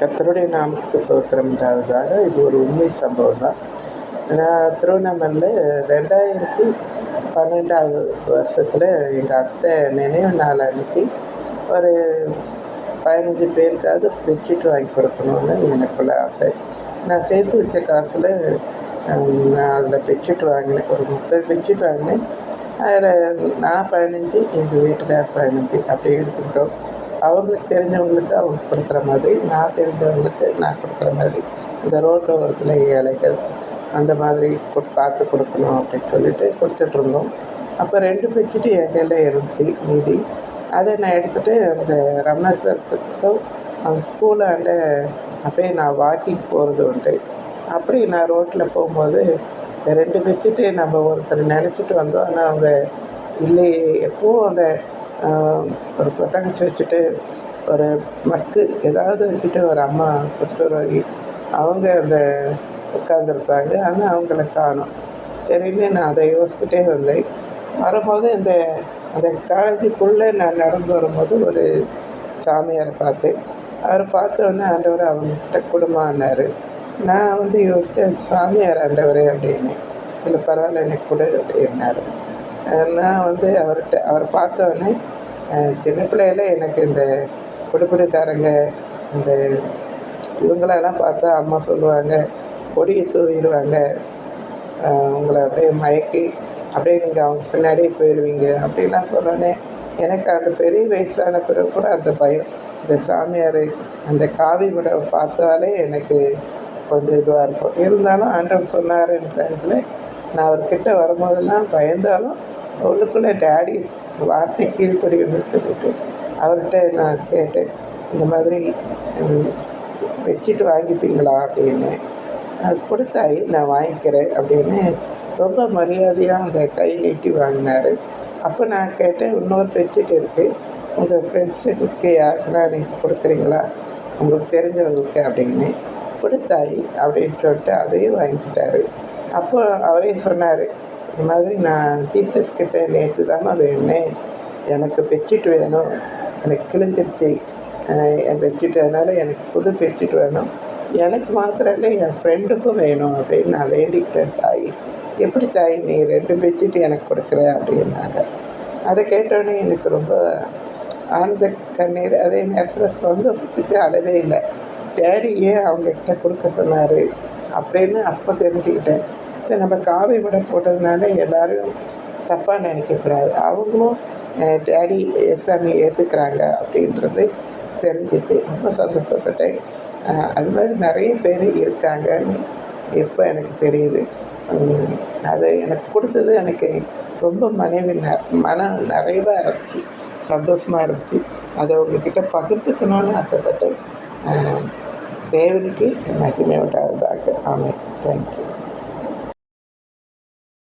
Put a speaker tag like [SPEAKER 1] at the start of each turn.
[SPEAKER 1] கர்த்தருடைய நாமத்துக்கு ஸ்தோத்திரம் உண்டாவதாக. இது ஒரு உண்மை சம்பவம் தான். நான் திருவண்ணாமலையில் 2012வது வருஷத்தில் எங்கள் அத்தை நினைவு நாள் அன்னைக்கு ஒரு 15 பேருக்காவது பெட்ஷீட் வாங்கி கொடுக்கணுன்னு எனக்குள்ள ஆசை. நான் சேர்த்து வச்ச காசில் நான் அதில் பெட்ஷீட் வாங்கினேன். ஒரு 30 பெட்ஷீட் வாங்கினேன். அதில் நான் 15, எங்கள் வீட்டுக்கார் 15 அப்படி எடுத்துக்கிட்டோம். அவங்களுக்கு தெரிஞ்சவங்களுக்கு அவங்க கொடுக்குற மாதிரி, நான் தெரிஞ்சவங்களுக்கு நான் கொடுக்குற மாதிரி, இந்த ரோட்டு ஓரத்தில் ஏழைகள் அந்த மாதிரி பார்த்து கொடுக்கணும் அப்படின்னு சொல்லிட்டு கொடுத்துட்ருந்தோம். அப்போ 2 பெட்ஷீட்டு என் கையில் இருந்துச்சு மீதி. அதை நான் எடுத்துகிட்டு அந்த ரமணாசுரத்துக்கும் அந்த ஸ்கூலாண்ட அப்படியே நான் வாக்கிங் போகிறது உண்டு. அப்படி நான் ரோட்டில் போகும்போது 2 பெட்ஷீட்டு நம்ம ஒருத்தர் நினச்சிட்டு வந்தோம். ஆனால் அவங்க இல்லையே. எப்போவும் அந்த ஒரு கொட்டங்குச்சி வச்சுட்டு ஒரு மக்கு ஏதாவது வச்சுட்டு ஒரு அம்மா கொடுத்துட்டு வருவாங்க. அவங்க அந்த உட்காந்துருப்பாங்க. ஆனால் அவங்கள காணோம். சரின்னு நான் அதை யோசிச்சுட்டே வந்தேன். வரும்போது அந்த காலேஜுக்குள்ளே நான் நடந்து வரும்போது ஒரு சாமியாரை பார்த்தேன். அவரை பார்த்தோன்னே ஆண்டவர் அவங்ககிட்ட கொடுமான்னாரு. நான் யோசித்தேன், சாமியார் ஆண்டவரே அப்படின்னேன். இல்லை பரவாயில்ல எனக்கு கொடு அப்படின்னாரு. நான் அவரை பார்த்தோன்னே சின்ன பிள்ளையில எனக்கு இந்த குடுகுடுக்காரங்க இந்த இவங்களெல்லாம் பார்த்தா அம்மா சொல்லுவாங்க, கொடியை தூவிடுவாங்க, உங்களை அப்படியே மயக்கி அப்படியே நீங்கள் அவங்க பின்னாடியே போயிடுவீங்க அப்படின்லாம் சொன்னோன்னே எனக்கு அந்த பெரிய வயசான பிறகு கூட அந்த பயம். இந்த சாமியார் அந்த காவி மடவை பார்த்தாலே எனக்கு கொஞ்சம் இதுவாக இருக்கும். இருந்தாலும் ஆண்டவர் சொன்னாருன்ற நான் அவர்கிட்ட வரும்போதெல்லாம் பயந்தாலும் உள்ளுக்குள்ளே டேடி வார்த்தை கீழ்ப்படின்னு சொல்லிட்டு அவர்கிட்ட நான் கேட்டேன், இந்த மாதிரி பெட்ஷீட் வாங்கிப்பீங்களா அப்படின்னு. அது கொடுத்தாயி நான் வாங்கிக்கிறேன் அப்படின்னு ரொம்ப மரியாதையாக அந்த கை நீட்டி வாங்கினார். அப்போ நான் கேட்டேன், இன்னொரு பெட்ஷீட் இருக்குது, உங்கள் ஃப்ரெண்ட்ஸுக்கு யாருக்குன்னா நீங்கள் கொடுக்குறீங்களா, உங்களுக்கு தெரிஞ்சவங்களுக்கு அப்படின்னு. கொடுத்தாயி அப்படின்னு சொல்லிட்டு அதையும் வாங்கிக்கிட்டாரு. அப்போ அவரே சொன்னார், இந்த மாதிரி நான் ஜீசஸ் கிட்டே நேற்று தானே வேணேன், எனக்கு பெட்ஷீட் வேணும், எனக்கு கிழிஞ்சிருச்சு என் பெட்ஷீட், அதனால் எனக்கு புது பெட்ஷீட் வேணும், எனக்கு மாத்திரம் இல்லை என் ஃப்ரெண்டுக்கும் வேணும் அப்படின்னு நான் வேண்டிக்கிட்டேன் தாய். எப்படி தாய் நீ 2 பெட்ஷீட் எனக்கு கொடுக்குற அப்படின்னாங்க. அதை கேட்டோடனே எனக்கு ரொம்ப ஆனந்த கண்ணீர். அதே நேரத்தில் சந்தோஷத்துக்கு அளவே இல்லை. டேடி ஏன் அவங்கக்கிட்ட கொடுக்க சொன்னார் அப்படின்னு அப்போ தெரிஞ்சுக்கிட்டேன். சரி, நம்ம காவி விட போட்டதுனால எல்லோரும் தப்பாக நினைக்கக்கூடாது, அவங்களும் டேடி எஸ்ஆமி ஏற்றுக்கிறாங்க அப்படின்றது தெரிஞ்சிச்சு. ரொம்ப சந்தோஷப்பட்டேன். அது மாதிரி நிறைய பேர் இருக்காங்கன்னு இப்போ எனக்கு தெரியுது. அது எனக்கு கொடுத்தது எனக்கு ரொம்ப மனம் நிறைவாக இருந்துச்சு, சந்தோஷமாக இருந்துச்சு. அதை உங்ககிட்ட பகிர்ந்துக்கணும்னு ஆசைப்பட்டேன். தேவனுக்கு மகிமை உண்டாவதாக. ஆமென். தேங்க்யூ.